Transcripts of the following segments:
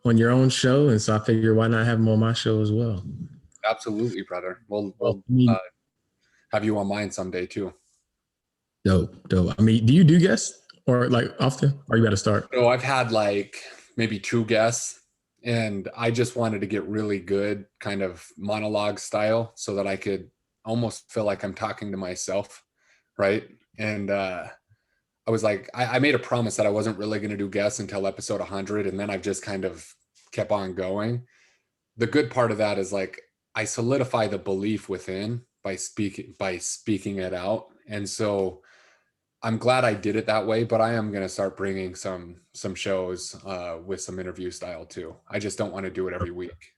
on your own show, and so I figured why not have him on my show as well. Absolutely, brother. We'll have you on mine someday too. Dope. I mean, do you do guests or like often, or you got to start? So I've had like maybe 2 guests, and I just wanted to get really good kind of monologue style so that I could almost feel like I'm talking to myself, right? And I was like, I made a promise that I wasn't really going to do guests until episode 100, and then I've just kind of kept on going. The good part of that is like I solidify the belief within by speaking it out, and so I'm glad I did it that way. But I am going to start bringing some shows with some interview style too. I just don't want to do it every week.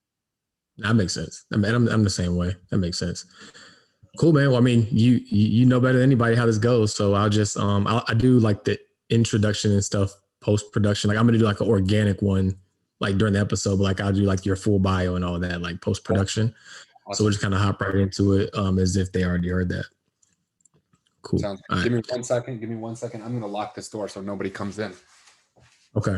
That makes sense. I mean, I'm the same way. That makes sense. Cool, man. Well, I mean, you know better than anybody how this goes. So I'll just I do like the introduction and stuff post production. Like I'm gonna do like an organic one like during the episode, but like I'll do like your full bio and all that like post production. Awesome. So we'll just kind of hop right into it as if they already heard that. Cool. Sounds good. Give me 1 second. Give me 1 second. I'm gonna lock this door so nobody comes in. Okay.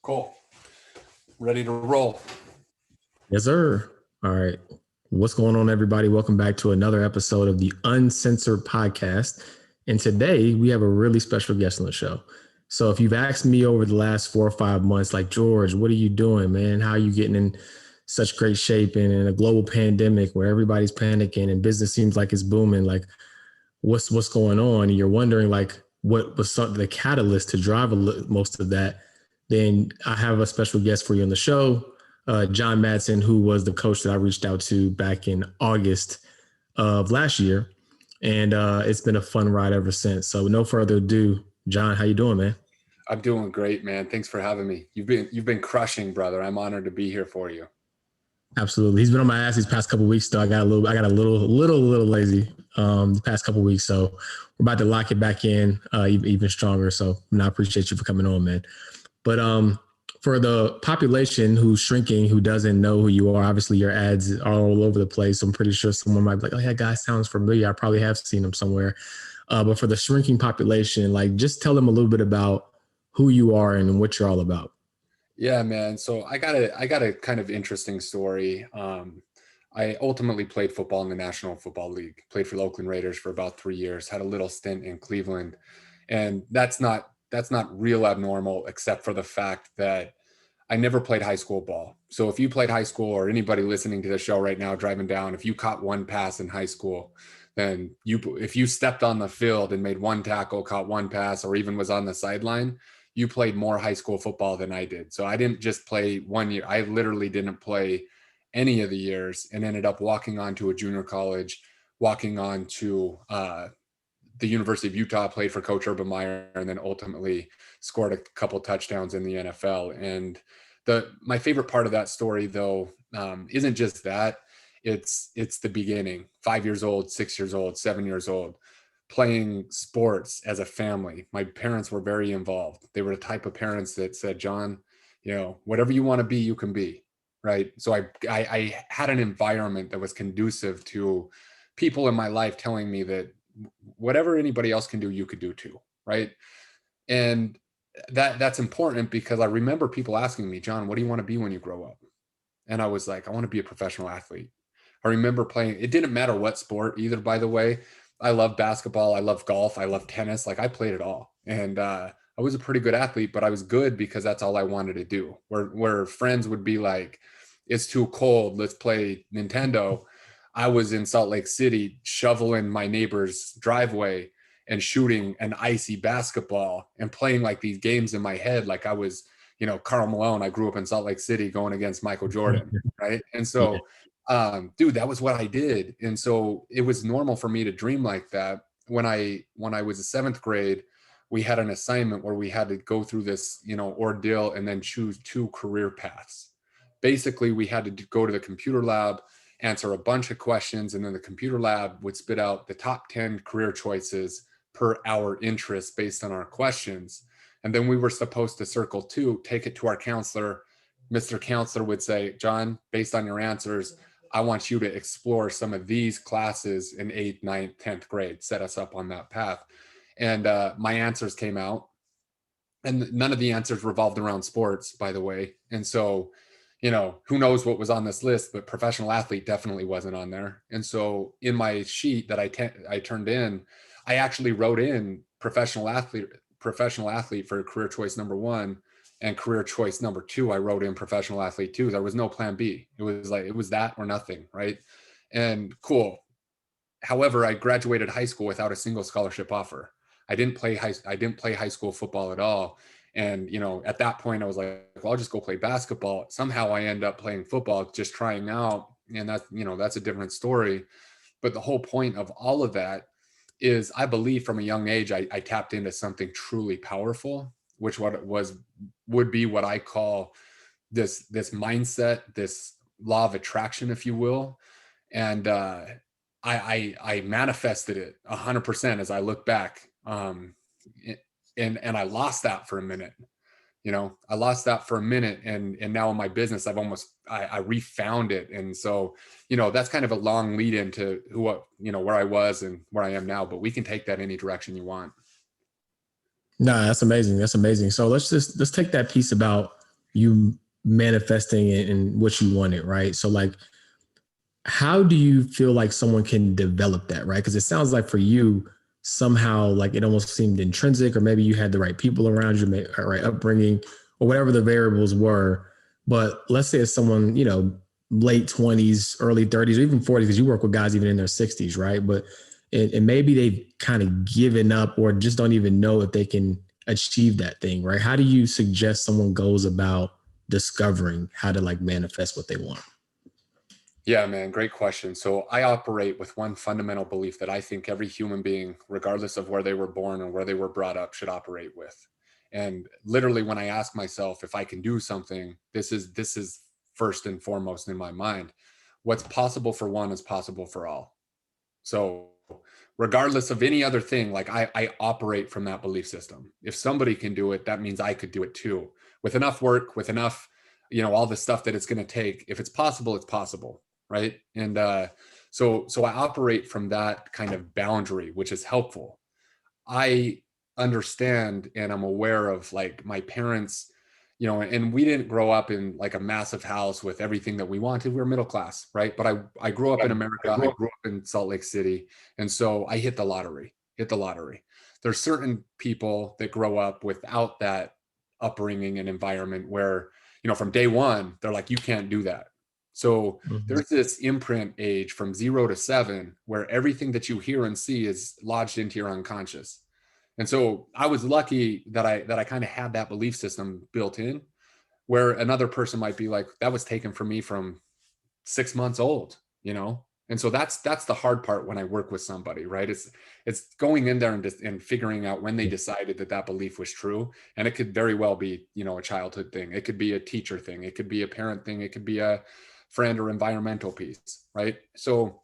Cool. Ready to roll. Yes, sir. All right. What's going on, everybody? Welcome back to another episode of the Uncensored Podcast. And today we have a really special guest on the show. So if you've asked me over the last 4 or 5 months, like, George, what are you doing, man? How are you getting in such great shape and in a global pandemic where everybody's panicking and business seems like it's booming? Like, what's going on? And you're wondering, like, what was the catalyst to drive most of that? Then I have a special guest for you on the show, John Madsen, who was the coach that I reached out to back in August of last year. And it's been a fun ride ever since. So no further ado, John, how you doing, man? I'm doing great, man. Thanks for having me. You've been crushing, brother. I'm honored to be here for you. Absolutely. He's been on my ass these past couple of weeks, though. I got a little lazy the past couple of weeks. So we're about to lock it back in even stronger. So I appreciate you for coming on, man. But for the population who's shrinking, who doesn't know who you are, obviously your ads are all over the place. I'm pretty sure someone might be like, oh, yeah, guy sounds familiar. I probably have seen him somewhere. But for the shrinking population, like just tell them a little bit about who you are and what you're all about. Yeah, man. So I got a kind of interesting story. I ultimately played football in the National Football League, played for the Oakland Raiders for about 3 years, had a little stint in Cleveland. And that's not real abnormal, except for the fact that I never played high school ball. So if you played high school, or anybody listening to the show right now driving down, if you caught one pass in high school, then if you stepped on the field and made one tackle, caught one pass, or even was on the sideline, you played more high school football than I did. So I didn't just play 1 year. I literally didn't play any of the years and ended up walking on to a junior college, walking on to the University of Utah, played for Coach Urban Meyer, and then ultimately scored a couple touchdowns in the NFL. And my favorite part of that story, though, isn't just that. It's the beginning. 5 years old, 6 years old, 7 years old, playing sports as a family. My parents were very involved. They were the type of parents that said, John, whatever you want to be, you can be. Right. So I had an environment that was conducive to people in my life telling me that whatever anybody else can do, you could do too. Right. And that's important because I remember people asking me, John, what do you want to be when you grow up? And I was like, I want to be a professional athlete. I remember playing, it didn't matter what sport either, by the way. I love basketball. I love golf. I love tennis. Like I played it all. And I was a pretty good athlete, but I was good because that's all I wanted to do. Where friends would be like, it's too cold, let's play Nintendo. I was in Salt Lake City shoveling my neighbor's driveway and shooting an icy basketball and playing like these games in my head. Like I was, Karl Malone. I grew up in Salt Lake City going against Michael Jordan. Right. And so, dude, that was what I did. And so it was normal for me to dream like that. When I was in 7th grade, we had an assignment where we had to go through this, ordeal and then choose 2 career paths. Basically, we had to go to the computer lab, answer a bunch of questions, and then the computer lab would spit out the top 10 career choices per our interest based on our questions. And then we were supposed to circle 2, take it to our counselor. Mr. Counselor would say, John, based on your answers, I want you to explore some of these classes in 8th, 9th, 10th grade, set us up on that path. And my answers came out, and none of the answers revolved around sports, by the way. And so, who knows what was on this list, but professional athlete definitely wasn't on there. And so in my sheet that I turned in, I actually wrote in professional athlete for career choice number 1, and career choice number 2, I wrote in professional athlete too. There was no plan B. It was that or nothing. Right. And cool. However, I graduated high school without a single scholarship offer. I didn't play high school football at all. And, at that point I was like, well, I'll just go play basketball. Somehow I end up playing football, just trying out. And that's a different story. But the whole point of all of that is, I believe from a young age, I tapped into something truly powerful, which would be what I call this mindset, this law of attraction, if you will. And I manifested it 100% as I look back. And I lost that for a minute. I lost that for a minute, and now in my business, I refound it. And so, that's kind of a long lead into where I was and where I am now, but we can take that any direction you want. Nah, that's amazing. That's amazing. So let's take that piece about you manifesting it and what you wanted, right? So like, how do you feel like someone can develop that, right? Because it sounds like for you, somehow like it almost seemed intrinsic, or maybe you had the right people around you, right upbringing, or whatever the variables were. But let's say it's someone, late 20s, early 30s, or even 40s, because you work with guys even in their 60s, right? But and maybe they've kind of given up or just don't even know if they can achieve that thing, right? How do you suggest someone goes about discovering how to like manifest what they want? Yeah, man, great question. So I operate with one fundamental belief that I think every human being, regardless of where they were born or where they were brought up, should operate with. And literally, when I ask myself if I can do something, this is first and foremost in my mind. What's possible for one is possible for all. So regardless of any other thing, like I operate from that belief system. If somebody can do it, that means I could do it too. With enough work, with enough, all the stuff that it's going to take. If it's possible, it's possible. Right. And so I operate from that kind of boundary, which is helpful. I understand and I'm aware of like my parents, and we didn't grow up in like a massive house with everything that we wanted. We were middle class, right? But I grew up in America. I grew up in Salt Lake City. And so I hit the lottery. There's certain people that grow up without that upbringing and environment where, from day one, they're like, you can't do that. So there's this imprint age from 0 to 7 where everything that you hear and see is lodged into your unconscious. And so I was lucky that I kind of had that belief system built in, where another person might be like, that was taken from me from 6 months old, And so that's the hard part when I work with somebody, right? It's going in there and figuring out when they decided that belief was true. And it could very well be, a childhood thing. It could be a teacher thing. It could be a parent thing. It could be a friend or environmental piece, right? So,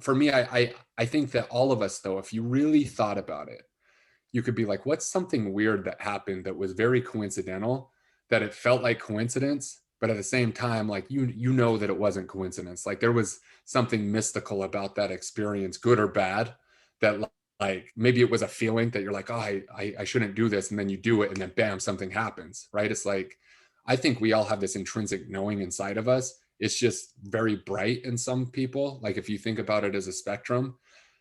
for me, I think that all of us, though, if you really thought about it, you could be like, what's something weird that happened that was very coincidental, that it felt like coincidence, but at the same time, like, that it wasn't coincidence. Like there was something mystical about that experience, good or bad, that like maybe it was a feeling that you're like, oh, I shouldn't do this. And then you do it and then bam, something happens, right? It's like, I think we all have this intrinsic knowing inside of us. It's just very bright in some people. Like if you think about it as a spectrum,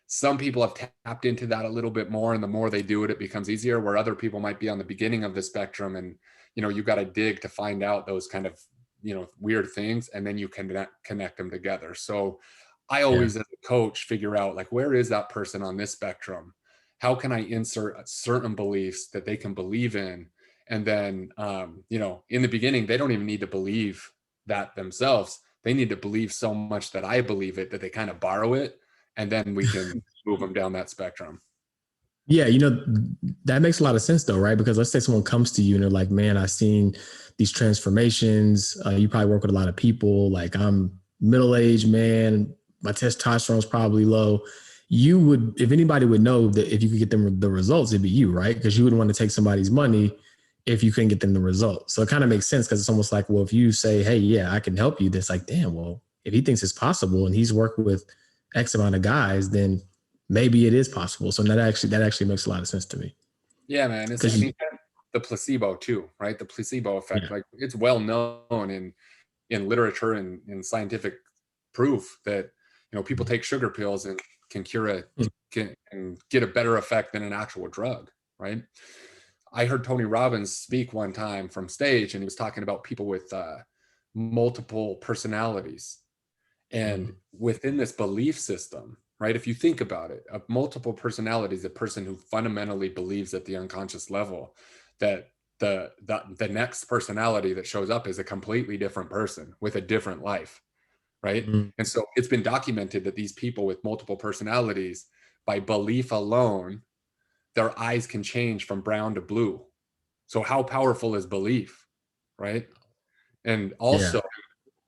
some people have tapped into that a little bit more, and the more they do it, it becomes easier, where other people might be on the beginning of the spectrum, and you got to dig to find out those kind of weird things, and then you can connect them together. So I always, as a coach, figure out like, where is that person on this spectrum? How can I insert certain beliefs that they can believe in? And then, in the beginning, they don't even need to believe that themselves. They need to believe so much that I believe it, that they kind of borrow it. And then we can move them down that spectrum. Yeah, that makes a lot of sense though, right? Because let's say someone comes to you and they're like, man, I've seen these transformations. You probably work with a lot of people. Like I'm middle-aged man, my testosterone's probably low. You would, if anybody would know that if you could get them the results, it'd be you, right? Because you wouldn't want to take somebody's money if you couldn't get them the results. So it kind of makes sense, because it's almost like, well, if you say, hey, yeah, I can help you, that's like, damn, well, if he thinks it's possible and he's worked with X amount of guys, then maybe it is possible. So that actually makes a lot of sense to me. Yeah, man. I mean, the placebo too, right? The placebo effect, yeah. like it's well known in literature and in scientific proof that, people take sugar pills and can can get a better effect than an actual drug, right? I heard Tony Robbins speak one time from stage, and he was talking about people with multiple personalities. And within this belief system, right, if you think about it, a multiple personalities, a person who fundamentally believes at the unconscious level that the next personality that shows up is a completely different person with a different life, right? Mm. And so it's been documented that these people with multiple personalities, by belief alone, their eyes can change from brown to blue. So how powerful is belief, right? And Yeah. also,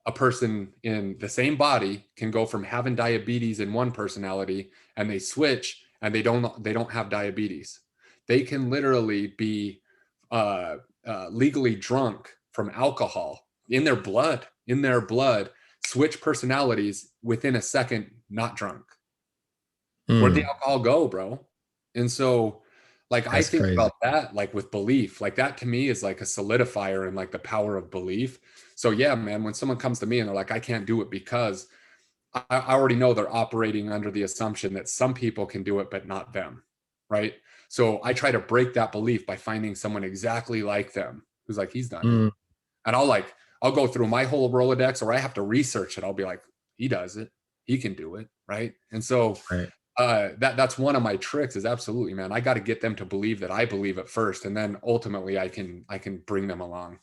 a person in the same body can go from having diabetes in one personality, and they switch and they don't have diabetes. They can literally be legally drunk from alcohol in their blood, switch personalities within a second, not drunk. Where'd the Mm. alcohol go, bro? And so, like, I That's think crazy. about that, like with belief, like that to me is like a solidifier and like the power of belief. So yeah, man, when someone comes to me and they're like, I can't do it because I already know they're operating under the assumption that some people can do it, but not them. Right. So I try to break that belief by finding someone exactly like them who's like, he's done it. Mm. And I'll go through my whole Rolodex, or I have to research it. I'll be like, he does it. He can do it. Right. And so Right. that's one of my tricks is absolutely, man. I got to get them to believe that I believe it first, and then ultimately I can bring them along.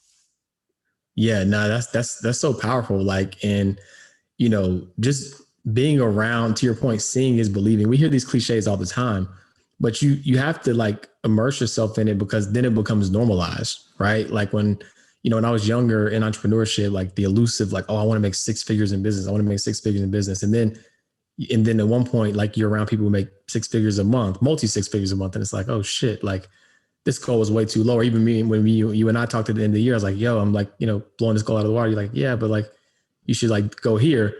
Yeah, no, that's so powerful. Like, and just being around, to your point, seeing is believing. We hear these cliches all the time, but you have to like immerse yourself in it, because then it becomes normalized, right? Like when I was younger in entrepreneurship, like the elusive, like, oh, I want to make six figures in business. I want to make six figures in business. And then at one point, like you're around people who make six figures a month, multi six figures a month. And it's like, oh shit, like this goal was way too low. Or even me, when you and I talked at the end of the year, I was like, yo, I'm like, blowing this goal out of the water. You're like, yeah, but like you should like go here.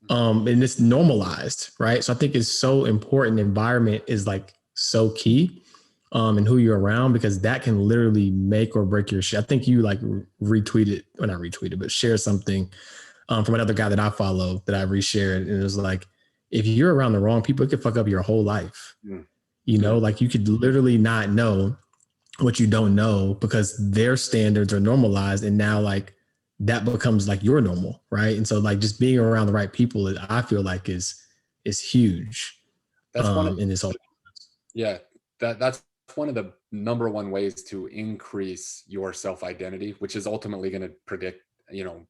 And it's normalized, right? So I think it's so important. Environment is like so key. And who you're around, because that can literally make or break your shit. I think you like retweeted, or not retweeted, but share something from another guy that I follow that I reshared. And it was like, if you're around the wrong people, it could fuck up your whole life. Mm. Like you could literally not know what you don't know, because their standards are normalized. And now like that becomes like your normal. Right. And so like just being around the right people, I feel like is huge That's one of in this whole. Yeah, that's one of the number one ways to increase your self-identity, which is ultimately going to predict,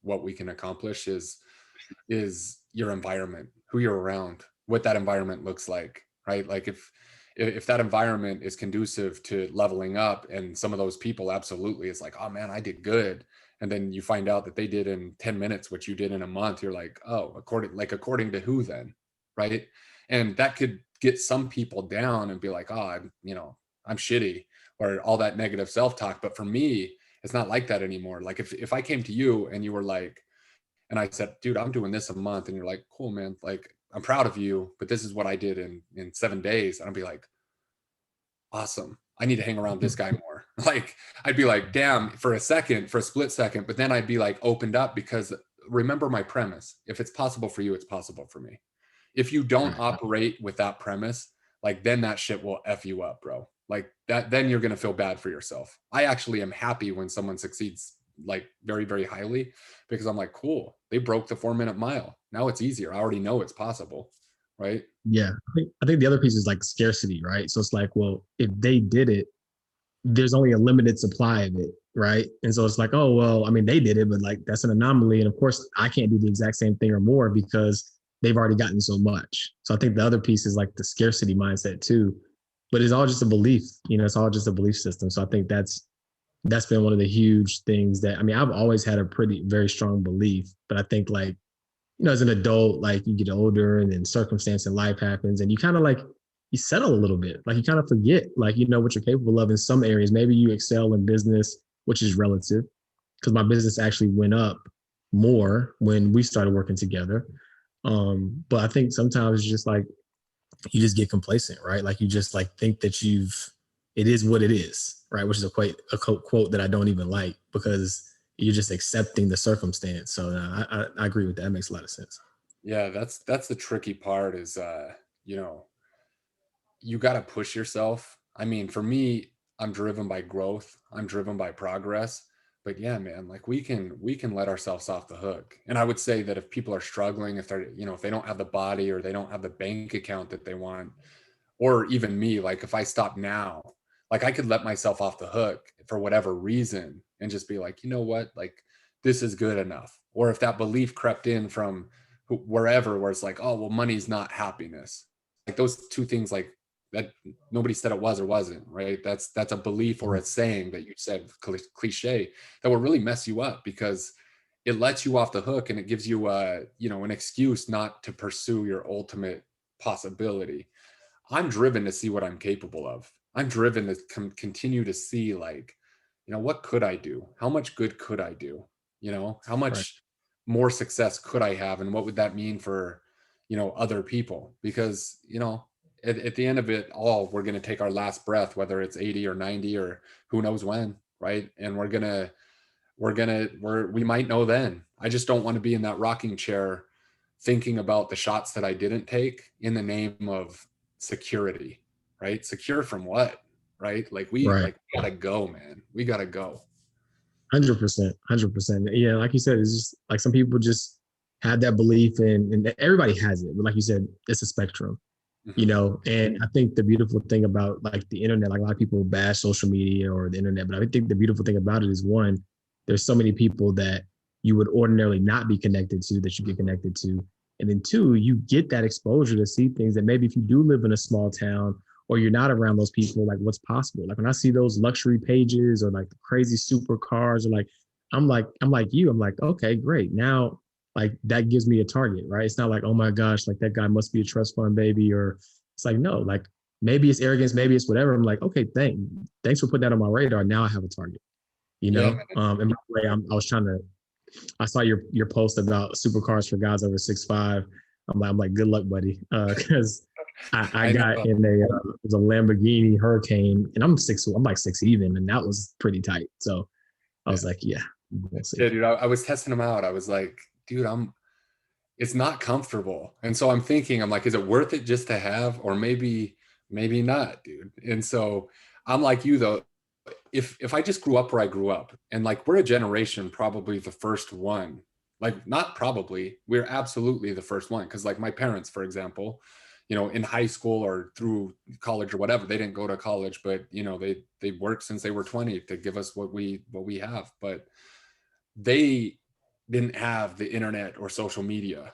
what we can accomplish is your environment, who you're around, what that environment looks like, right? Like if that environment is conducive to leveling up, and some of those people, absolutely, it's like, oh man, I did good. And then you find out that they did in 10 minutes what you did in a month. You're like, oh, according to who then? Right. And that could get some people down and be like, oh, I'm shitty, or all that negative self-talk. But for me, it's not like that anymore. Like if I came to you and you were like, and I said, dude, I'm doing this a month, and you're like, cool, man, like I'm proud of you, but this is what I did in 7 days. And I'd be like, awesome, I need to hang around this guy more. Like I'd be like, damn, for a split second, but then I'd be like opened up, because remember my premise: if it's possible for you, it's possible for me. If you don't operate with that premise, like then that shit will F you up, bro. Like that, then you're gonna feel bad for yourself. I actually am happy when someone succeeds like very, very highly, because I'm like, cool, they broke the 4-minute mile. Now it's easier. I already know it's possible. Right. Yeah. I think the other piece is like scarcity, right? So it's like, well, if they did it, there's only a limited supply of it, right? And so it's like, oh, well, I mean, they did it, but like that's an anomaly. And of course, I can't do the exact same thing or more, because they've already gotten so much. So I think the other piece is like the scarcity mindset too. But it's all just a belief, it's all just a belief system. So I think that's been one of the huge things that, I mean, I've always had a very strong belief, but I think like, as an adult, like you get older and then circumstance and life happens, and you kind of like, you settle a little bit. Like you kind of forget, like, what you're capable of in some areas. Maybe you excel in business, which is relative, because my business actually went up more when we started working together. But I think sometimes it's just like you just get complacent, right? Like you just like think that it is what it is, right? Which is a quote that I don't even like because you're just accepting the circumstance. So I agree with that. It makes a lot of sense. Yeah, that's the tricky part is you know, you got to push yourself. I mean, for me, I'm driven by growth. I'm driven by progress. But yeah, man, like we can let ourselves off the hook. And I would say that if people are struggling, if they're, you know, if they don't have the body or they don't have the bank account that they want, or even me, like if I stop now, like I could let myself off the hook for whatever reason and just be like, you know what, like this is good enough. Or if that belief crept in from wherever, where it's like, oh, well, money's not happiness. Like those two things, like that, nobody said it was or wasn't, right? That's a belief or a saying that you said, cliche, that will really mess you up because it lets you off the hook and it gives you you know, an excuse not to pursue your ultimate possibility. I'm driven to see what I'm capable of. I'm driven to continue to see, like, you know, what could I do? How much good could I do? You know, how Right. much more success could I have? And what would that mean for, you know, other people? Because, you know, at the end of it all, we're going to take our last breath, whether it's 80 or 90 or who knows when, right? And we might know then. I just don't want to be in that rocking chair thinking about the shots that I didn't take in the name of security, right? Secure from what? Right? Like Right. we gotta go, man. We gotta go. 100%. 100%. Yeah. Like you said, it's just like some people just have that belief and everybody has it. But like you said, it's a spectrum, you Mhm. know. And I think the beautiful thing about like the internet, like a lot of people bash social media or the internet, but I think the beautiful thing about it is one, there's so many people that you would ordinarily not be connected to that you get connected to. And then two, you get that exposure to see things that maybe if you do live in a small town or you're not around those people, like what's possible. Like when I see those luxury pages or like the crazy supercars or like I'm like you, I'm like, okay, great. Now like that gives me a target, right? It's not like, oh my gosh, like that guy must be a trust fund baby, or it's like, no, like maybe it's arrogance, maybe it's whatever. I'm like, okay, thanks for putting that on my radar. Now I have a target, you Yeah, know? And by the way, I was trying to, I saw your post about supercars for guys over 6'5". I'm like, good luck, buddy. Cause I I got know. in it was a Lamborghini Hurricane and I'm like six even. And that was pretty tight. So I Yeah. was like, yeah, we'll see. Yeah, dude. I was testing them out. I was like, dude, it's not comfortable. And so I'm thinking, I'm like, is it worth it just to have, or maybe not, dude. And so I'm like you though, if I just grew up where I grew up, and like we're a generation, probably the first one, like not probably, we're absolutely the first one. Cause like my parents, for example, you know, in high school or through college or whatever, they didn't go to college, but you know, they worked since they were 20 to give us what we have. But they didn't have the internet or social media.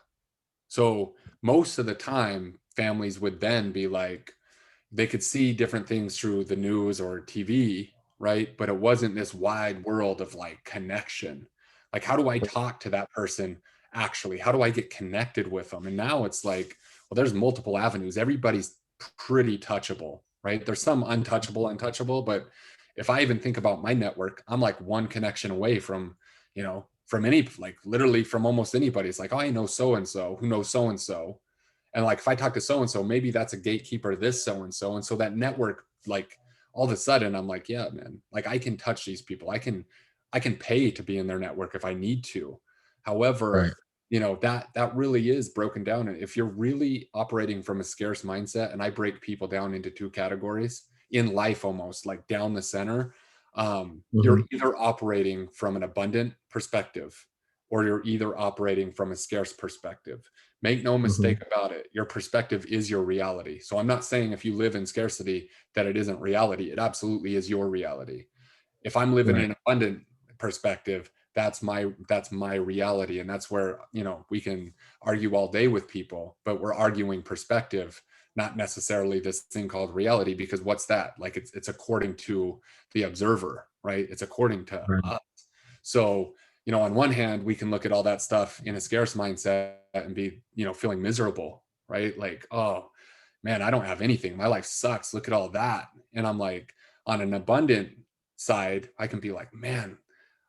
So most of the time, families would then be like, they could see different things through the news or TV, right? But it wasn't this wide world of like connection. Like, how do I talk to that person actually? How do I get connected with them? And now it's like, well, there's multiple avenues. Everybody's pretty touchable, right? There's some untouchable, but if I even think about my network, I'm like one connection away from, you know, from any, like literally from almost anybody. It's like, oh, I know so and so who knows so and so, and like if I talk to so and so, maybe that's a gatekeeper, this so and so. And so that network, like all of a sudden I'm like, yeah, man, like I can touch these people. I can pay to be in their network if I need to. Right. However, you know, that really is broken down. And if you're really operating from a scarce mindset, and I break people down into two categories in life, almost like down the center, you're Mm-hmm. either operating from an abundant perspective or you're either operating from a scarce perspective. Make no Mm-hmm. mistake about it, your perspective is your reality. So I'm not saying if you live in scarcity that it isn't reality. It absolutely is your reality. If I'm living in Right. an abundant perspective, that's my reality. And that's where, you know, we can argue all day with people, but we're arguing perspective, not necessarily this thing called reality, because what's that? Like it's according to the observer, right? It's according to Right. us. So, you know, on one hand, we can look at all that stuff in a scarce mindset and be, you know, feeling miserable, right? Like, oh man, I don't have anything. My life sucks. Look at all that. And I'm like, on an abundant side, I can be like, man,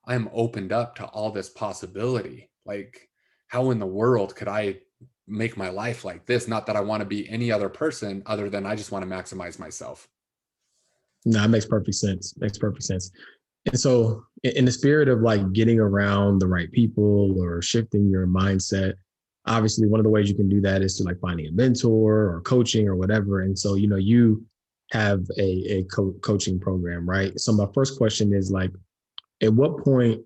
I'm opened up to all this possibility. Like, how in the world could I make my life like this. Not that I want to be any other person other than I just want to maximize myself. No, it makes perfect sense. Makes perfect sense. And so, in the spirit of like getting around the right people or shifting your mindset, obviously one of the ways you can do that is to like finding a mentor or coaching or whatever. And so, you have a coaching program, right? So my first question is like, at what point,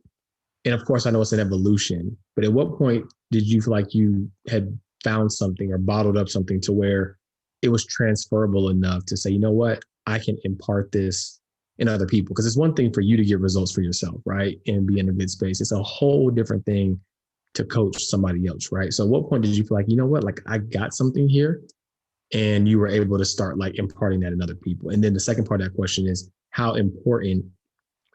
and of course I know it's an evolution, but at what point did you feel like you had found something or bottled up something to where it was transferable enough to say, you know what, I can impart this in other people? Because it's one thing for you to get results for yourself, right? And be in a good space. It's a whole different thing to coach somebody else, right? So at what point did you feel like, you know what, like I got something here, and you were able to start like imparting that in other people? And then the second part of that question is, how important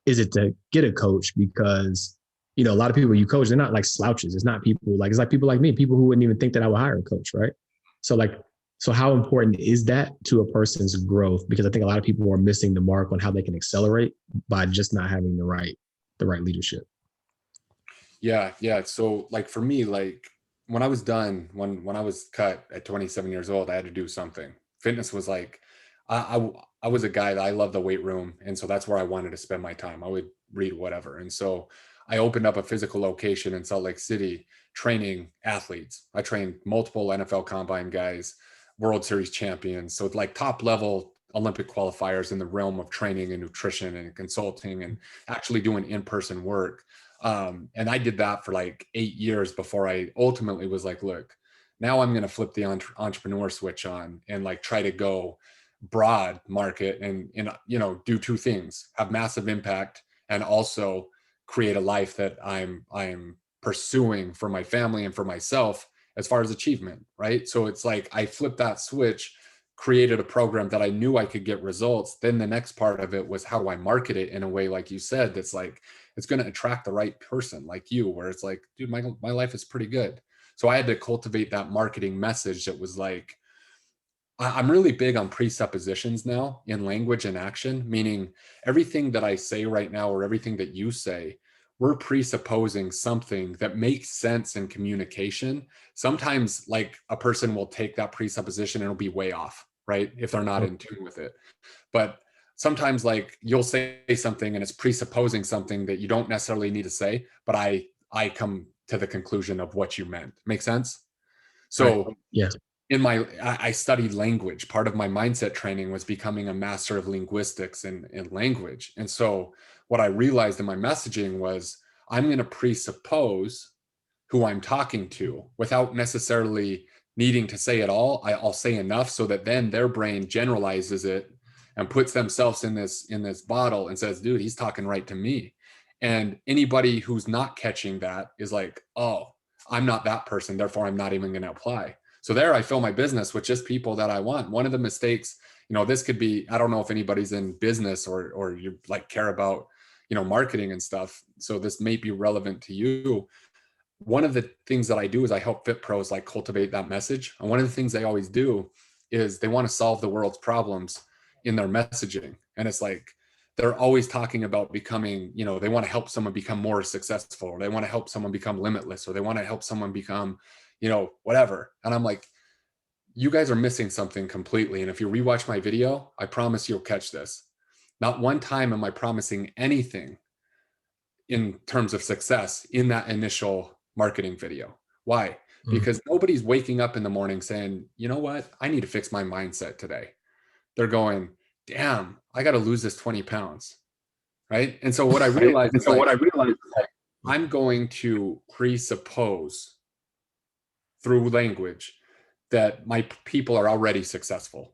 is it to get a coach? Because a lot of people you coach, they're not like slouches. It's not people like, it's like people like me, people who wouldn't even think that I would hire a coach, right? So like, so how important is that to a person's growth? Because I think a lot of people are missing the mark on how they can accelerate by just not having the right leadership. Yeah, yeah. So like for me, like when I was done, when I was cut at 27 years old, I had to do something. Fitness was like, I was a guy that I loved the weight room, and so that's where I wanted to spend my time. I would read whatever, and so I opened up a physical location in Salt Lake City, training athletes. I trained multiple NFL Combine guys, World Series champions, so like top level Olympic qualifiers in the realm of training and nutrition and consulting and actually doing in-person work. And I did that for like 8 years before I ultimately was like, look, now I'm going to flip the entrepreneur switch on and like try to go broad market and do two things: have massive impact and also create a life that I'm pursuing for my family and for myself as far as achievement, right? So it's like I flipped that switch, created a program that I knew I could get results. Then the next part of it was, how do I market it in a way, like you said, that's like it's going to attract the right person like you, where it's like, dude, my life is pretty good. So I had to cultivate that marketing message that was like, I'm really big on presuppositions now in language and action, meaning everything that I say right now or everything that you say, we're presupposing something that makes sense in communication. Sometimes like a person will take that presupposition and it'll be way off, right? If they're not in tune with it. But sometimes like you'll say something and it's presupposing something that you don't necessarily need to say, but I come to the conclusion of what you meant. Make sense? Right. So Yes. I studied language. Part of my mindset training was becoming a master of linguistics and language. And so what I realized in my messaging was, I'm going to presuppose who I'm talking to without necessarily needing to say it all. I'll say enough so that then their brain generalizes it and puts themselves in this bottle and says, dude, he's talking right to me. And anybody who's not catching that is like, oh, I'm not that person, therefore I'm not even going to apply. So there I fill my business with just people that I want. One of the mistakes, this could be, I don't know if anybody's in business or you like care about, marketing and stuff. So this may be relevant to you. One of the things that I do is I help fit pros like cultivate that message. And one of the things they always do is they want to solve the world's problems in their messaging. And it's like, they're always talking about becoming, they want to help someone become more successful, or they want to help someone become limitless, or they want to help someone become, whatever. And I'm like, you guys are missing something completely. And if you rewatch my video, I promise you'll catch this. Not one time am I promising anything in terms of success in that initial marketing video. Why? Because nobody's waking up in the morning saying, you know what, I need to fix my mindset today. They're going, damn, I got to lose this 20 pounds. Right. And so what I realized is like, I'm going to presuppose through language that my people are already successful.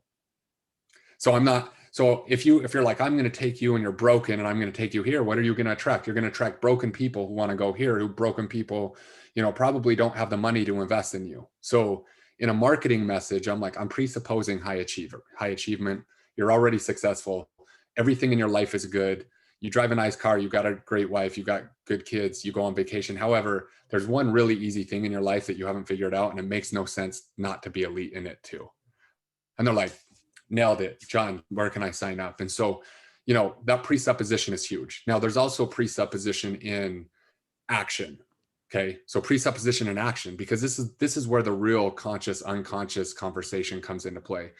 So I'm not, so if you're like, I'm going to take you and you're broken and I'm going to take you here, what are you going to attract? You're going to attract broken people who want to go here, who broken people, probably don't have the money to invest in you. So in a marketing message, I'm like, I'm presupposing high achievement. You're already successful. Everything in your life is good. You drive a nice car. You got a great wife. You got good kids. You go on vacation. However, there's one really easy thing in your life that you haven't figured out, and it makes no sense not to be elite in it too. And they're like, nailed it, John, where can I sign up? And so, that presupposition is huge. Now, there's also presupposition in action. Okay. So presupposition and action, because this is where the real conscious, unconscious conversation comes into play.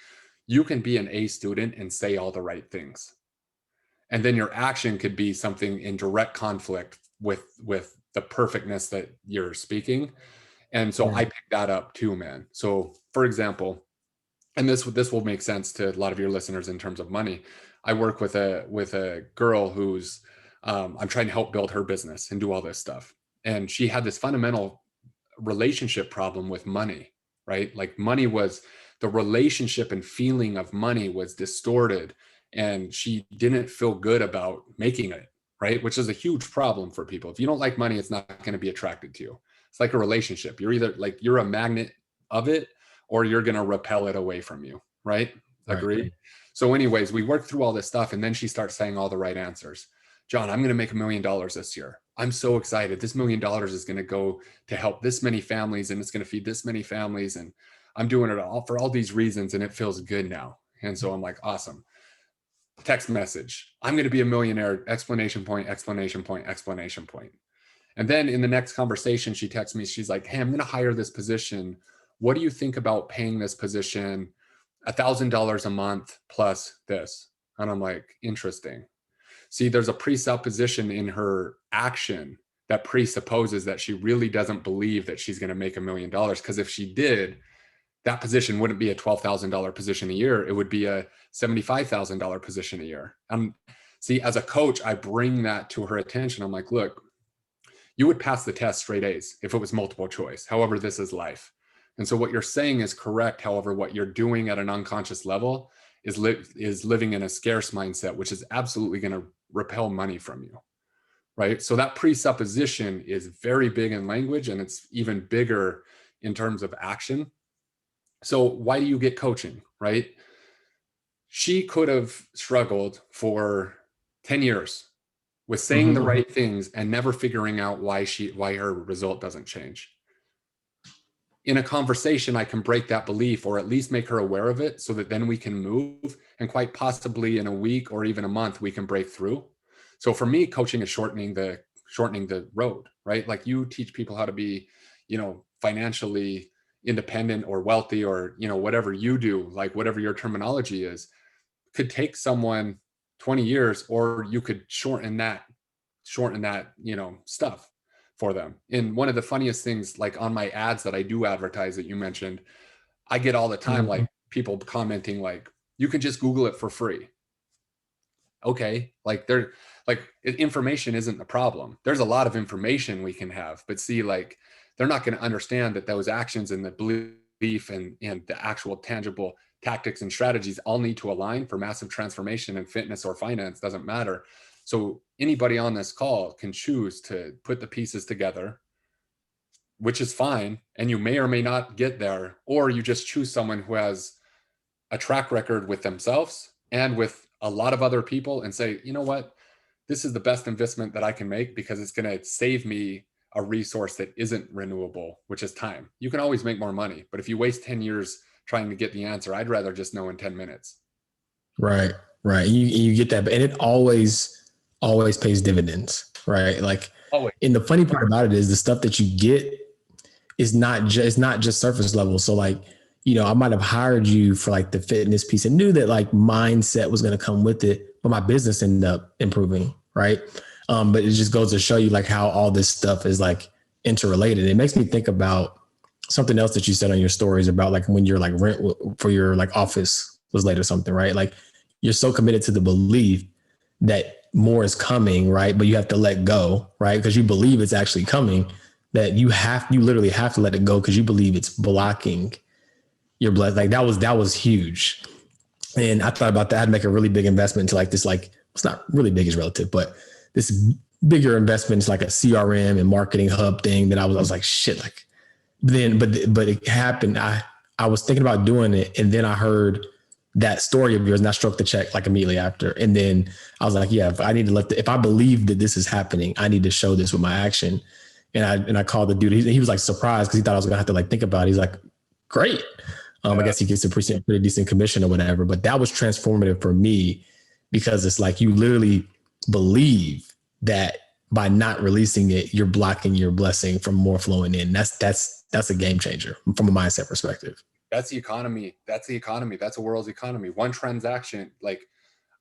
You can be an A student and say all the right things. And then your action could be something in direct conflict with the perfectness that you're speaking. And so I picked that up too, man. So for example, and this will make sense to a lot of your listeners in terms of money. I work with a girl who's I'm trying to help build her business and do all this stuff. And she had this fundamental relationship problem with money, right? Like money was the relationship and feeling of money was distorted, and she didn't feel good about making it, right? Which is a huge problem for people. If you don't like money, it's not going to be attracted to you. It's like a relationship. You're either like you're a magnet of it or you're going to repel it away from you, right? Agreed. Right. So anyways, we worked through all this stuff, and then she starts saying all the right answers. John, I'm going to make $1 million this year. I'm so excited. This $1 million is going to go to help this many families, and it's going to feed this many families. And I'm doing it all for all these reasons, and it feels good now. And so I'm like, awesome. Text message. I'm going to be a millionaire, exclamation point, exclamation point, exclamation point. And then in the next conversation, she texts me, she's like, hey, I'm going to hire this position. What do you think about paying this position $1,000 a month plus this? And I'm like, interesting. See, there's a presupposition in her action that presupposes that she really doesn't believe that she's going to make $1 million. Because if she did, that position wouldn't be a $12,000 position a year. It would be a $75,000 position a year. See, as a coach, I bring that to her attention. I'm like, look, you would pass the test straight A's if it was multiple choice. However, this is life. And so what you're saying is correct. However, what you're doing at an unconscious level is living in a scarce mindset, which is absolutely going to repel money from you, right? So that presupposition is very big in language, and it's even bigger in terms of action. So why do you get coaching, right? She could have struggled for 10 years with saying the right things and never figuring out why her result doesn't change. In a conversation, I can break that belief, or at least make her aware of it, so that then we can move, and quite possibly in a week or even a month, we can break through. So for me, coaching is shortening the road, right? Like you teach people how to be, financially independent or wealthy, or, whatever you do, like whatever your terminology is, could take someone 20 years, or you could shorten that, stuff for them. And one of the funniest things, like on my ads that I do advertise that you mentioned, I get all the time, like people commenting like, you can just Google it for free. Okay. Information isn't the problem. There's a lot of information we can have, but see, like, they're not going to understand that those actions and the belief and the actual tangible tactics and strategies all need to align for massive transformation, and fitness or finance doesn't matter. So anybody on this call can choose to put the pieces together, which is fine. And you may or may not get there, or you just choose someone who has a track record with themselves and with a lot of other people, and say, you know what, this is the best investment that I can make, because it's going to save me a resource that isn't renewable, which is time. You can always make more money, but if you waste 10 years trying to get the answer, I'd rather just know in 10 minutes. Right. You get that, and it always pays dividends, right? Like, always. And the funny part about it is the stuff that you get is not just surface level. So like, I might have hired you for like the fitness piece and knew that like mindset was going to come with it, but my business ended up improving. Right. But it just goes to show you like how all this stuff is like interrelated. It makes me think about something else that you said on your stories about like when your like rent for your like office was late or something, right? Like you're so committed to the belief that more is coming, right? But you have to let go, right? Because you believe it's actually coming, that you literally have to let it go because you believe it's blocking your blood. Like that was huge. And I thought about that. I'd make a really big investment into like this, like it's not really big, is relative, but this bigger investment is like a CRM and marketing hub thing that I was like, shit, like then, but it happened. I was thinking about doing it. And then I heard that story of yours and I stroked the check like immediately after. And then I was like, yeah, I need to if I believe that this is happening, I need to show this with my action. And I called the dude. He was like surprised because he thought I was gonna have to like think about it. He's like, great. I guess he gets a pretty decent commission or whatever. But that was transformative for me because it's like you literally believe that by not releasing it, you're blocking your blessing from more flowing in. That's a game changer from a mindset perspective. That's the economy. That's the economy. That's a world's economy. One transaction, like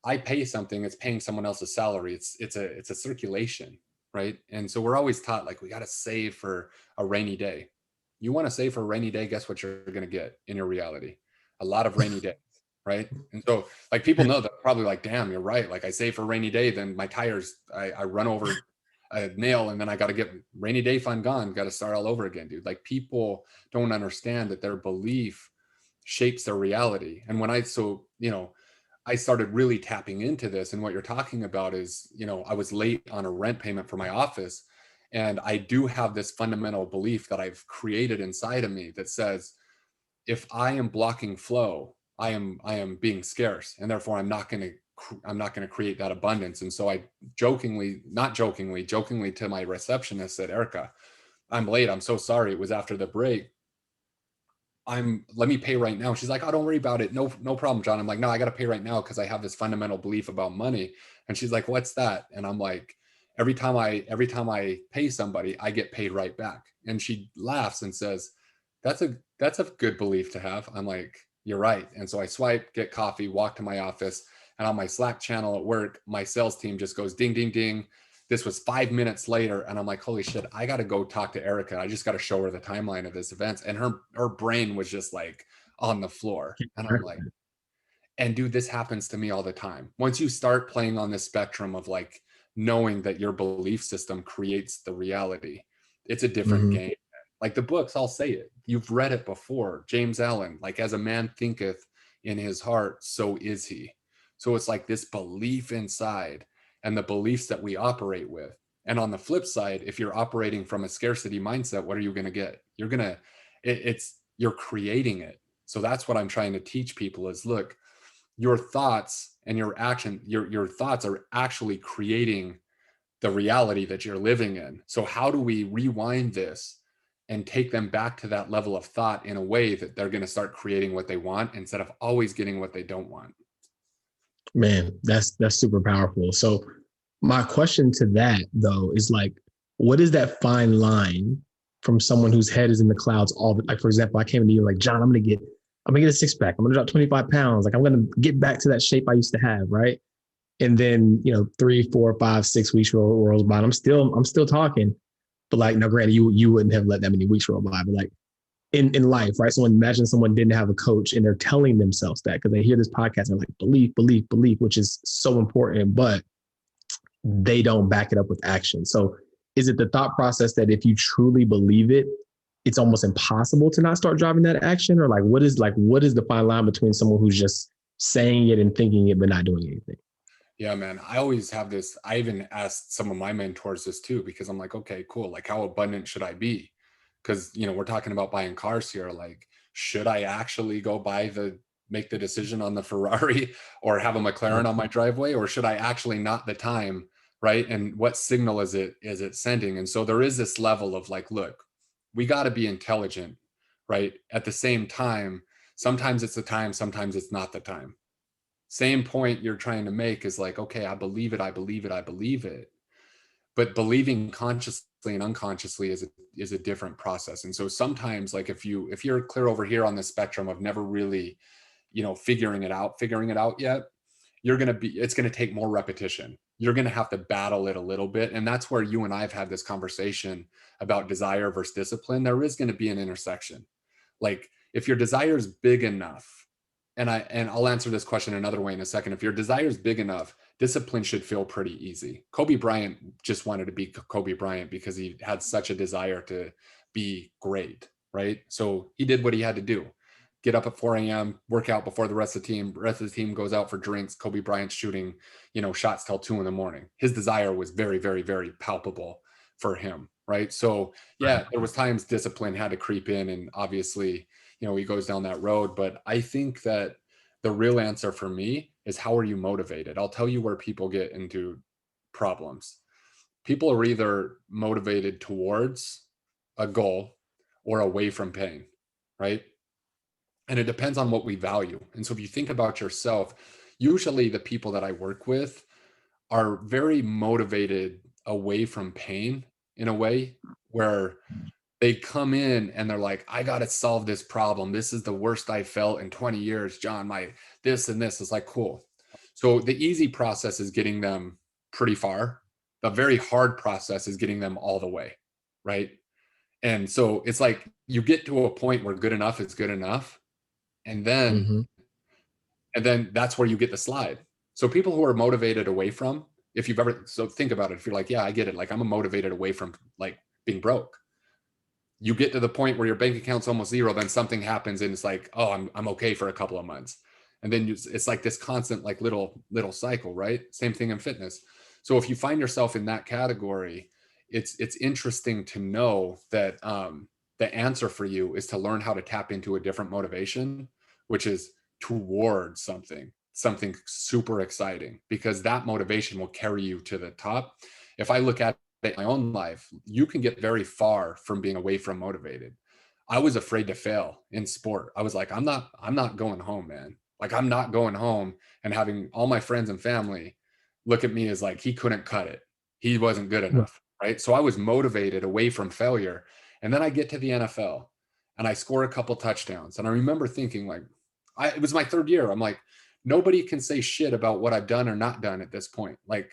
I pay something, it's paying someone else's salary. It's a circulation, right? And so we're always taught like we got to save for a rainy day. You want to save for a rainy day, guess what you're going to get in your reality? A lot of rainy days, right? And so like people know that probably like, damn, you're right. Like I save for a rainy day, then my tires, I run over a nail and then I got to get rainy day fund gone, got to start all over again, dude. Like people don't understand that their belief shapes their reality. And when I started really tapping into this, and what you're talking about is, I was late on a rent payment for my office. And I do have this fundamental belief that I've created inside of me that says, if I am blocking flow, I am being scarce, and therefore I'm not going to create that abundance. And so I jokingly to my receptionist said, Erica, I'm late. I'm so sorry. It was after the break. Let me pay right now. She's like, oh, don't worry about it. No, no problem, John. I'm like, no, I got to pay right now because I have this fundamental belief about money. And she's like, what's that? And I'm like, every time I pay somebody, I get paid right back. And she laughs and says, that's a good belief to have. I'm like, you're right. And so I swipe, get coffee, walk to my office, and on my Slack channel at work, my sales team just goes ding, ding, ding. This was 5 minutes later, and I'm like, holy shit, I got to go talk to Erica. I just got to show her the timeline of this event. And her brain was just like on the floor. And I'm like, and dude, this happens to me all the time. Once you start playing on this spectrum of like knowing that your belief system creates the reality, it's a different game. Like the books, I'll say it. You've read it before. James Allen, like as a man thinketh in his heart, so is he. So it's like this belief inside and the beliefs that we operate with. And on the flip side, if you're operating from a scarcity mindset, what are you going to get? You're creating it. So that's what I'm trying to teach people is look, your thoughts and your action, your thoughts are actually creating the reality that you're living in. So how do we rewind this and take them back to that level of thought in a way that they're going to start creating what they want instead of always getting what they don't want? Man, that's super powerful. So my question to that though is like, what is that fine line from someone whose head is in the clouds like, for example, I came to you like, John, I'm gonna get a six pack. I'm gonna drop 25 pounds. Like I'm gonna get back to that shape I used to have, right? And then, 3, 4, 5, 6 weeks rolls by. And I'm still talking, but like, no, granted, you wouldn't have let that many weeks roll by, but like in life, right? So imagine someone didn't have a coach and they're telling themselves that because they hear this podcast and they're like, belief, belief, belief, which is so important, but they don't back it up with action. So is it the thought process that if you truly believe it, it's almost impossible to not start driving that action? Or like what is the fine line between someone who's just saying it and thinking it but not doing anything? Yeah, man. I always have this. I even asked some of my mentors this too, because I'm like, okay, cool. Like, how abundant should I be? Because, we're talking about buying cars here. Like, should I actually go make the decision on the Ferrari or have a McLaren on my driveway? Or should I actually not the time? Right. And what signal is it sending? And so there is this level of like, look, we got to be intelligent, right? At the same time, sometimes it's the time, sometimes it's not the time. Same point you're trying to make is like, okay, I believe it, I believe it, I believe it. But believing consciously and unconsciously is a different process. And so sometimes like if you're clear over here on the spectrum of never really, figuring it out yet, it's going to take more repetition. You're going to have to battle it a little bit. And that's where you and I have had this conversation about desire versus discipline. There is going to be an intersection. Like if your desire is big enough, and I'll answer this question another way in a second. If your desire is big enough, discipline should feel pretty easy. Kobe Bryant just wanted to be Kobe Bryant because he had such a desire to be great, right? So he did what he had to do. Get up at 4 a.m., work out before the rest of the team. The rest of the team goes out for drinks. Kobe Bryant's shooting, shots till 2 a.m. His desire was very, very, very palpable for him, right? So yeah, there was times discipline had to creep in, and obviously, he goes down that road. But I think that the real answer for me is how are you motivated? I'll tell you where people get into problems. People are either motivated towards a goal or away from pain, right? And it depends on what we value. And so if you think about yourself, usually the people that I work with are very motivated away from pain in a way where they come in and they're like, I got to solve this problem. This is the worst I felt in 20 years, John. My this and this is like, cool. So the easy process is getting them pretty far. The very hard process is getting them all the way. Right. And so it's like you get to a point where good enough is good enough. And then, Mm-hmm. and then that's where you get the slide. So people who are motivated away from, if you've ever, so think about it. If you're like, yeah, I get it. Like I'm motivated away from like being broke. You get to the point where your bank account's almost zero, then something happens and it's like, oh, I'm okay for a couple of months. And then it's like this constant like little cycle, right? Same thing in fitness. So if you find yourself in that category, it's interesting to know that the answer for you is to learn how to tap into a different motivation, which is towards something super exciting, because that motivation will carry you to the top. If I look at my own life, you can get very far from being away from motivated. I was afraid to fail in sport. I was like, I'm not going home, man. Like I'm not going home and having all my friends and family look at me as like, he couldn't cut it. He wasn't good enough. Right. So I was motivated away from failure. And then I get to the NFL and I score a couple touchdowns. And I remember thinking like, it was my third year. I'm like, nobody can say shit about what I've done or not done at this point. Like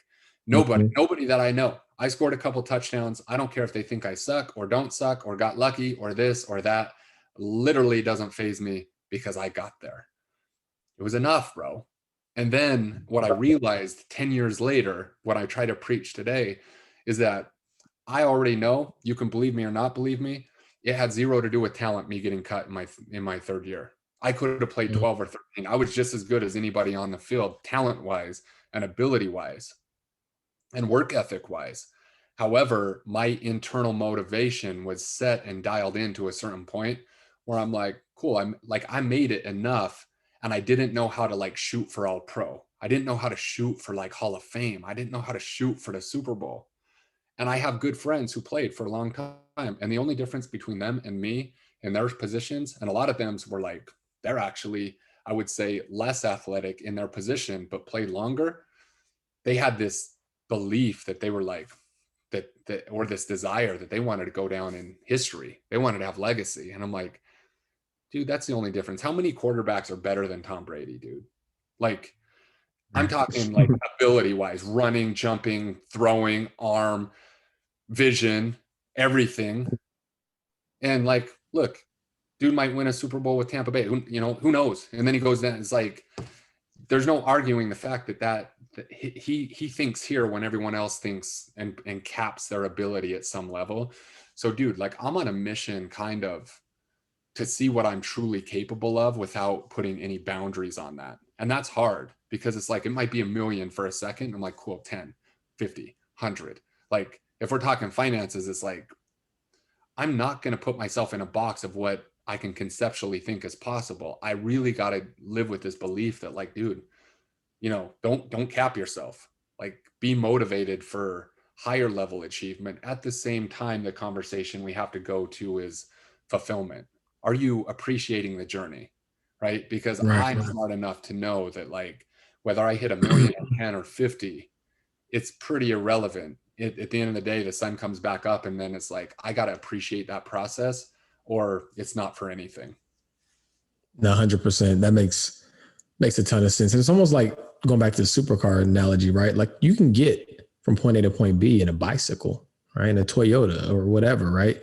nobody that I know. I scored a couple touchdowns. I don't care if they think I suck or don't suck or got lucky or this or that. Literally doesn't faze me because I got there. It was enough, bro. And then what I realized 10 years later, what I try to preach today is that I already know, you can believe me or not believe me, it had zero to do with talent, me getting cut in my third year. I could have played 12 or 13. I was just as good as anybody on the field, talent-wise and ability-wise and work ethic wise. However, my internal motivation was set and dialed in to a certain point where I'm like, cool, I made it enough, and I didn't know how to like shoot for all pro. I didn't know how to shoot for like Hall of Fame. I didn't know how to shoot for the Super Bowl. And I have good friends who played for a long time. And the only difference between them and me in their positions, and a lot of them were like, they're actually, I would say, less athletic in their position, but played longer. They had this belief that they were like that or this desire that they wanted to go down in history. They wanted to have legacy. And I'm like, dude, that's the only difference. How many quarterbacks are better than Tom Brady, dude? Like, I'm talking like ability wise, running, jumping, throwing, arm, vision, everything. And like, look, dude might win a Super Bowl with Tampa Bay. Who knows? And then he goes down. It's like, there's no arguing the fact that he thinks here when everyone else thinks and caps their ability at some level. So dude, like I'm on a mission kind of to see what I'm truly capable of without putting any boundaries on that. And that's hard because it's like, it might be a million for a second. I'm like, cool, 10, 50, 100. Like if we're talking finances, it's like, I'm not going to put myself in a box of what I can conceptually think is possible. I really got to live with this belief that like, dude, don't cap yourself. Like be motivated for higher level achievement. At the same time, the conversation we have to go to is fulfillment. Are you appreciating the journey? Right? Because I'm smart enough to know that like, whether I hit a million or 10 or 50, it's pretty irrelevant. At the end of the day, the sun comes back up and then it's like, I got to appreciate that process or it's not for anything. No, 100%. That makes a ton of sense. And it's almost like going back to the supercar analogy, right? Like you can get from point A to point B in a bicycle, right? In a Toyota or whatever, right?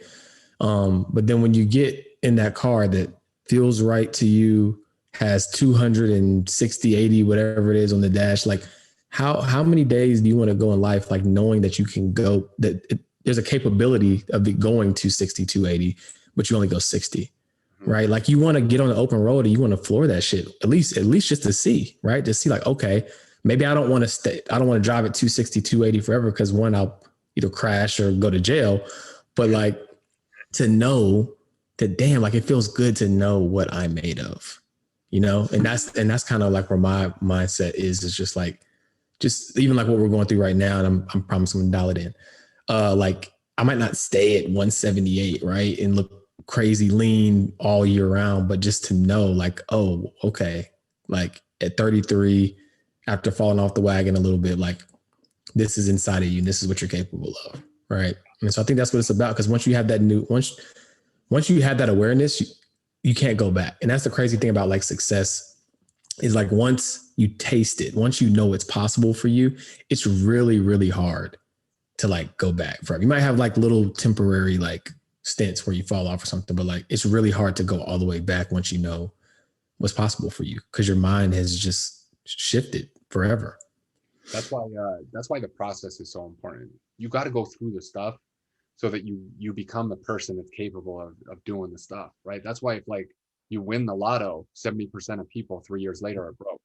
But then when you get in that car that feels right to you, has 260, 80, whatever it is on the dash, like how many days do you want to go in life, like knowing that you can go, there's a capability of it going to 60, 280, but you only go 60, right? Like you want to get on the open road and you want to floor that shit, at least just to see, right? To see like, okay, maybe I don't want to drive at 260, 280 forever because one, I'll either crash or go to jail, but like to know that, damn, like it feels good to know what I'm made of, and that's kind of like where my mindset is just like, just even like what we're going through right now. And I'm promising to dial it in. Like I might not stay at 178, right? And look crazy lean all year round, but just to know like, oh, okay. Like at 33, after falling off the wagon a little bit, like this is inside of you and this is what you're capable of. Right. And so I think that's what it's about. Because once you have that once you have that awareness, you can't go back. And that's the crazy thing about like success is like once you taste it, once you know it's possible for you, it's really, really hard to like go back forever. You might have like little temporary like stints where you fall off or something, but like it's really hard to go all the way back once you know what's possible for you because your mind has just shifted forever. That's why the process is so important. You got to go through the stuff so that you become the person that's capable of doing the stuff, right? That's why if like you win the lotto, 70% of people 3 years later are broke.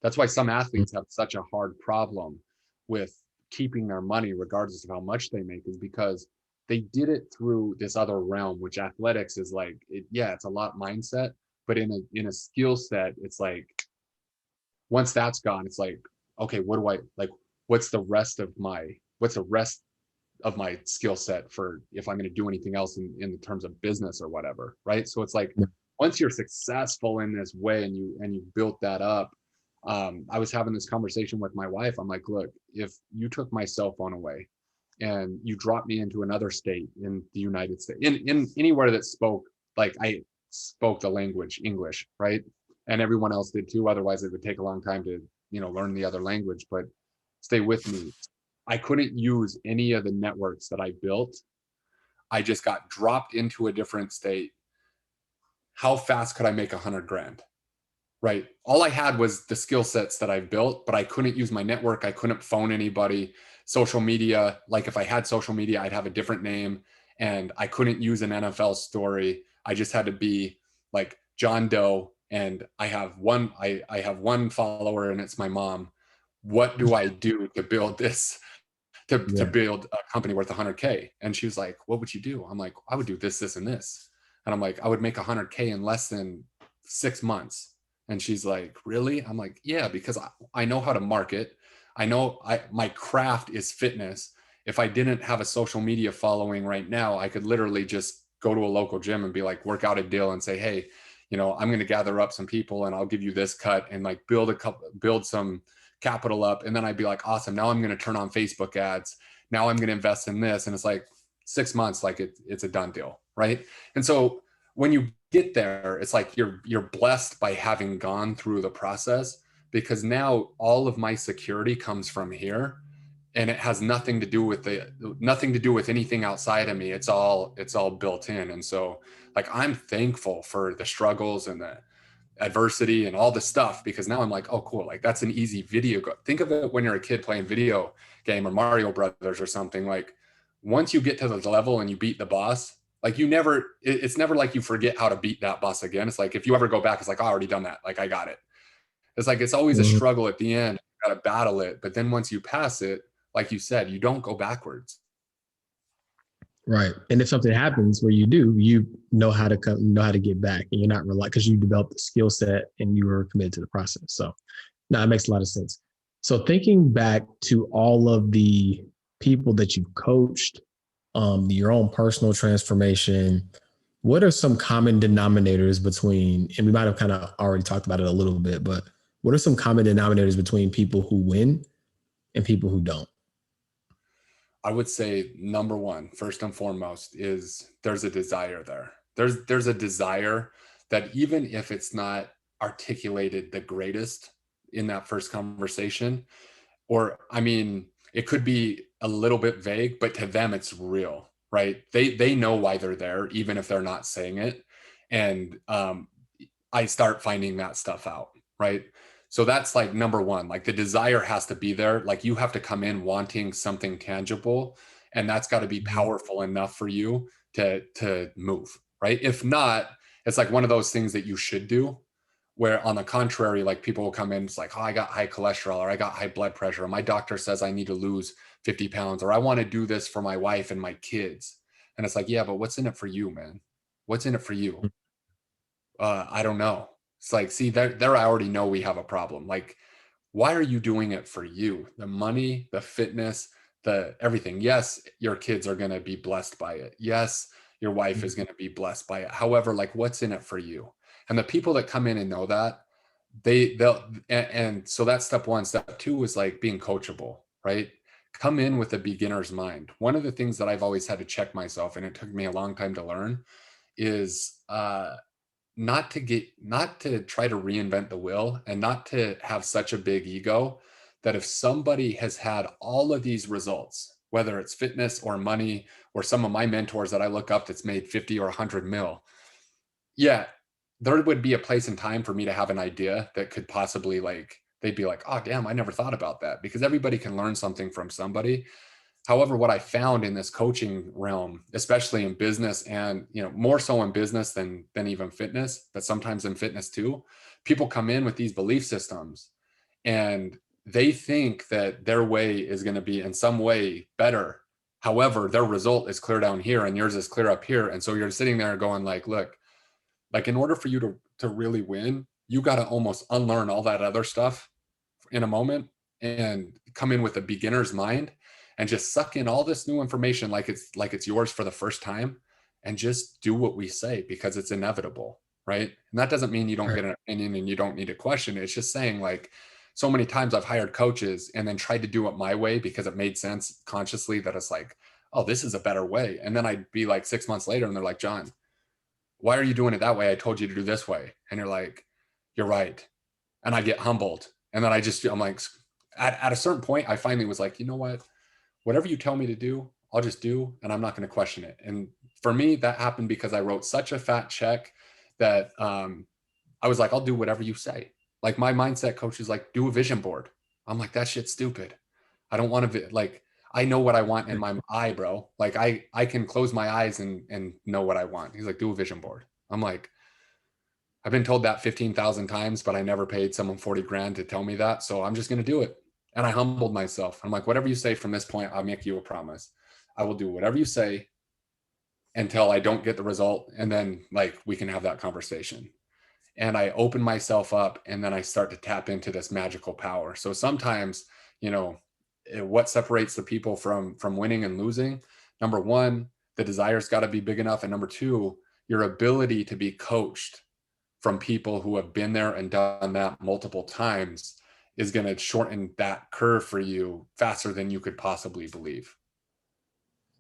That's why some athletes have such a hard problem with keeping their money regardless of how much they make, is because they did it through this other realm, which athletics is like, yeah, it's a lot mindset, but in a skill set, it's like once that's gone, it's like, okay, what do I like? What's the rest of my skill set for if I'm going to do anything else in terms of business or whatever, right? So it's like once you're successful in this way and you built that up. I was having this conversation with my wife. I'm like, look, if you took my cell phone away and you dropped me into another state in the United States, in anywhere that spoke like I spoke the language English, right? And everyone else did too. Otherwise, it would take a long time to learn the other language. But stay with me. I couldn't use any of the networks that I built. I just got dropped into a different state. How fast could I make 100 grand? Right. All I had was the skill sets that I built, but I couldn't use my network. I couldn't phone anybody. Social media, like if I had social media, I'd have a different name, and I couldn't use an NFL story. I just had to be like John Doe, and I have one follower, and it's my mom. What do I do to build this? To Yeah. build a company worth 100K? And she was like, what would you do? I'm like, I would do this, this, and this. And I'm like, I would make 100K in less than 6 months. And she's like, really? I'm like, yeah, because I know how to market. I know my craft is fitness. If I didn't have a social media following right now, I could literally just go to a local gym and be like, work out a deal and say, hey, I'm going to gather up some people and I'll give you this cut and like build some capital up. And then I'd be like, awesome. Now I'm going to turn on Facebook ads. Now I'm going to invest in this. And it's like 6 months, like it's a done deal. Right. And so when you get there, it's like you're blessed by having gone through the process, because now all of my security comes from here, and it has nothing to do with anything outside of me. It's all built in. And so like I'm thankful for the struggles and the adversity and all the stuff, because now I'm like, oh cool, like that's an easy think of it when you're a kid playing video game or Mario Brothers or something. Like once you get to the level and you beat the boss, like it's never like you forget how to beat that boss again. It's like if you ever go back, it's like, oh, I already done that, like I got it. It's like it's always a Mhm. struggle at the end. You got to battle it, but then once you pass it, like you said, you don't go backwards. Right. And if something happens where you do, you know how to get back, and you're not because you developed the skill set and you were committed to the process. So no, it makes a lot of sense. So thinking back to all of the people that you've coached, your own personal transformation, what are some common denominators between, and we might have kind of already talked about it a little bit, but what are some common denominators between people who win and people who don't? I would say number one, first and foremost, is there's a desire there. There's a desire that even if it's not articulated the greatest in that first conversation, or I mean, it could be a little bit vague, but to them it's real, right? They know why they're there, even if they're not saying it. And I start finding that stuff out, right? So that's like number one. Like the desire has to be there. Like you have to come in wanting something tangible, and that's got to be powerful enough for you to move, right? If not, it's like one of those things that you should do, where on the contrary, like people will come in, it's like, oh, I got high cholesterol, or I got high blood pressure, or my doctor says I need to lose 50 pounds, or I want to do this for my wife and my kids. And it's like, yeah, but what's in it for you, man? What's in it for you? I don't know. It's like, see, there I already know we have a problem. Like, why are you doing it for you? The money, the fitness, the everything. Yes, your kids are going to be blessed by it. Yes, your wife is going to be blessed by it. However, like, what's in it for you? And the people that come in and know that, they'll and so that's step one. Step two is like being coachable, right? come in with a beginner's mind. One of the things that I've always had to check myself, and it took me a long time to learn, is not to try to reinvent the wheel, and not to have such a big ego that if somebody has had all of these results, whether it's fitness or money, or some of my mentors that I look up that's made 50 or 100 mil, yeah, there would be a place and time for me to have an idea that could possibly, like, they'd be like, oh damn, I never thought about that, because everybody can learn something from somebody. However, what I found in this coaching realm, especially in business, and more so in business than even fitness, but sometimes in fitness too, people come in with these belief systems, and they think that their way is going to be in some way better. However, their result is clear down here and yours is clear up here. And so you're sitting there going like, look, like, in order for you to really win, you got to almost unlearn all that other stuff in a moment and come in with a beginner's mind and just suck in all this new information like it's yours for the first time, and just do what we say because it's inevitable, right? And that doesn't mean you don't Right. get an opinion and you don't need to question it. It's just saying, like, so many times I've hired coaches and then tried to do it my way because it made sense consciously, that it's like, oh, this is a better way. And then I'd be like 6 months later and they're like, John, why are you doing it that way? I told you to do this way. And you're like, you're right. And I get humbled. And then I'm like, at a certain point, I finally was like, you know what? Whatever you tell me to do, I'll just do, and I'm not going to question it. And for me, that happened because I wrote such a fat check that I was like, I'll do whatever you say. Like, my mindset coach is like, do a vision board. I'm like, that shit's stupid. I don't want to, like, I know what I want in my eye, bro. Like, I can close my eyes and know what I want. He's like, do a vision board. I'm like, I've been told that 15,000 times, but I never paid someone 40 grand to tell me that. So I'm just going to do it. And I humbled myself. I'm like, whatever you say from this point, I'll make you a promise. I will do whatever you say until I don't get the result. And then, like, we can have that conversation. And I open myself up, and then I start to tap into this magical power. So sometimes, what separates the people from winning and losing? Number one, the desire's got to be big enough. And number two, your ability to be coached from people who have been there and done that multiple times is going to shorten that curve for you faster than you could possibly believe.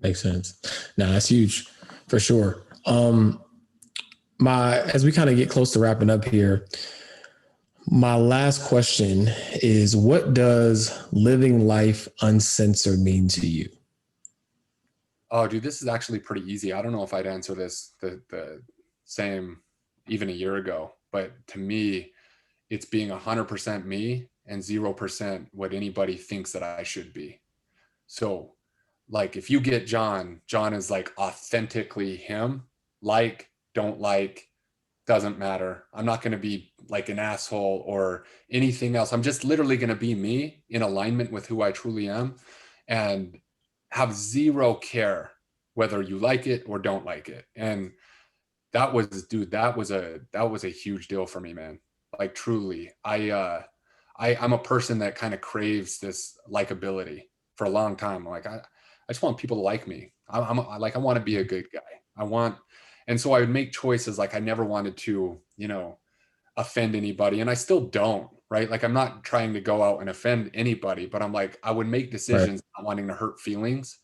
Makes sense. Now that's huge for sure. As we kind of get close to wrapping up here, my last question is, what does living life uncensored mean to you? Oh, dude, this is actually pretty easy. I don't know if I'd answer this the same even a year ago, but to me, it's being 100% me and 0% what anybody thinks that I should be. So, like, if you get John is like authentically him. Like, don't like, doesn't matter. I'm not going to be like an asshole or anything else. I'm just literally going to be me in alignment with who I truly am, and have zero care whether you like it or don't like it. And that was, dude, that was a huge deal for me, man. Like, truly, I'm a person that kind of craves this likability for a long time. Like, I just want people to like me. I want to be a good guy. And so I would make choices. Like, I never wanted to, offend anybody. And I still don't, right? Like, I'm not trying to go out and offend anybody, but I'm like, I would make Right. decisions not wanting to hurt feelings.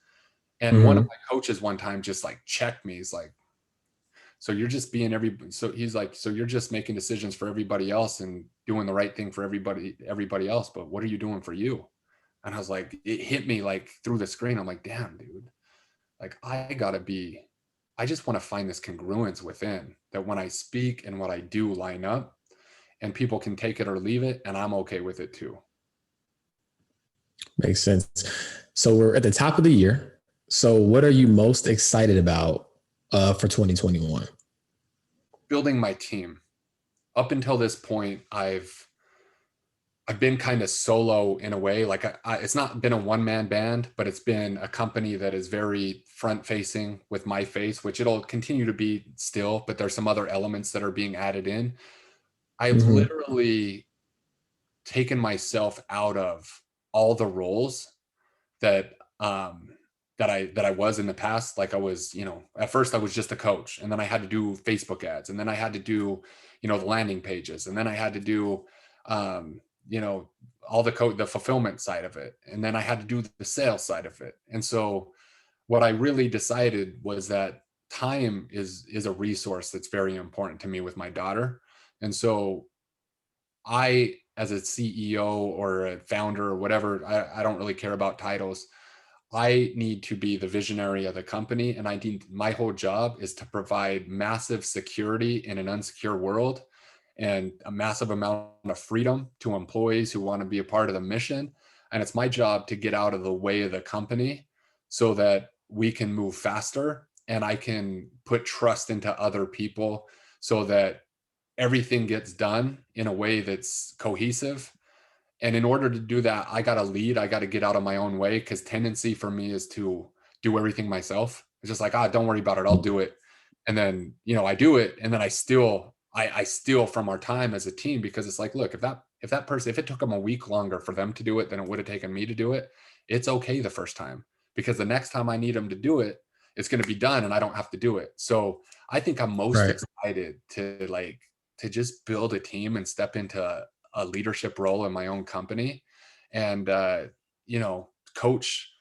And one of Mm-hmm. my coaches one time just like checked me. He's like, so you're just so he's like, so you're just making decisions for everybody else and doing the right thing for everybody else, but what are you doing for you? And I was like, it hit me like through the screen. I'm like, damn, dude, like, I just want to find this congruence within, that when I speak and what I do line up, and people can take it or leave it, and I'm okay with it too. Makes sense. So we're at the top of the year. So what are you most excited about for 2021? Building my team. Up until this point, I've been kind of solo in a way. Like, it's not been a one-man band, but it's been a company that is very front-facing with my face, which it'll continue to be still, but there's some other elements that are being added in. I've Mm-hmm. literally taken myself out of all the roles that that I was in the past. Like, I was, at first I was just a coach, and then I had to do Facebook ads, and then I had to do, the landing pages, and then I had to do all the fulfillment side of it. And then I had to do the sales side of it. And so what I really decided was that time is a resource that's very important to me with my daughter. And so I, as a CEO or a founder or whatever, I don't really care about titles. I need to be the visionary of the company. And my whole job is to provide massive security in an unsecure world and a massive amount of freedom to employees who want to be a part of the mission. And it's my job to get out of the way of the company so that we can move faster and I can put trust into other people so that everything gets done in a way that's cohesive. And in order to do that, I got to lead. I got to get out of my own way, because tendency for me is to do everything myself. It's just like, don't worry about it. I'll do it. And then, I do it. And then I steal from our time as a team, because it's like, look, if that person, if it took them a week longer for them to do it than it would have taken me to do it, it's okay the first time, because the next time I need them to do it, it's going to be done and I don't have to do it. So I think I'm most excited to just build a team and step into a leadership role in my own company and, coach,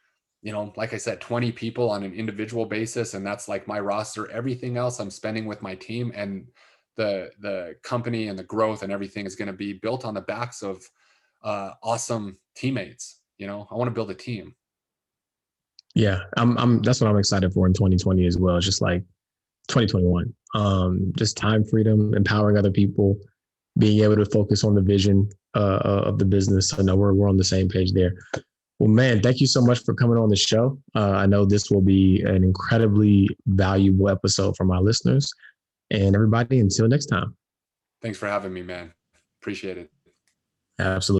like I said, 20 people on an individual basis. And that's like my roster. Everything else I'm spending with my team, and the company and the growth and everything is going to be built on the backs of awesome teammates. I want to build a team. Yeah. That's what I'm excited for in 2020 as well. Just like 2021, just time freedom, empowering other people, being able to focus on the vision of the business. I know we're on the same page there. Well, man, thank you so much for coming on the show. I know this will be an incredibly valuable episode for my listeners. And everybody, until next time. Thanks for having me, man. Appreciate it. Absolutely.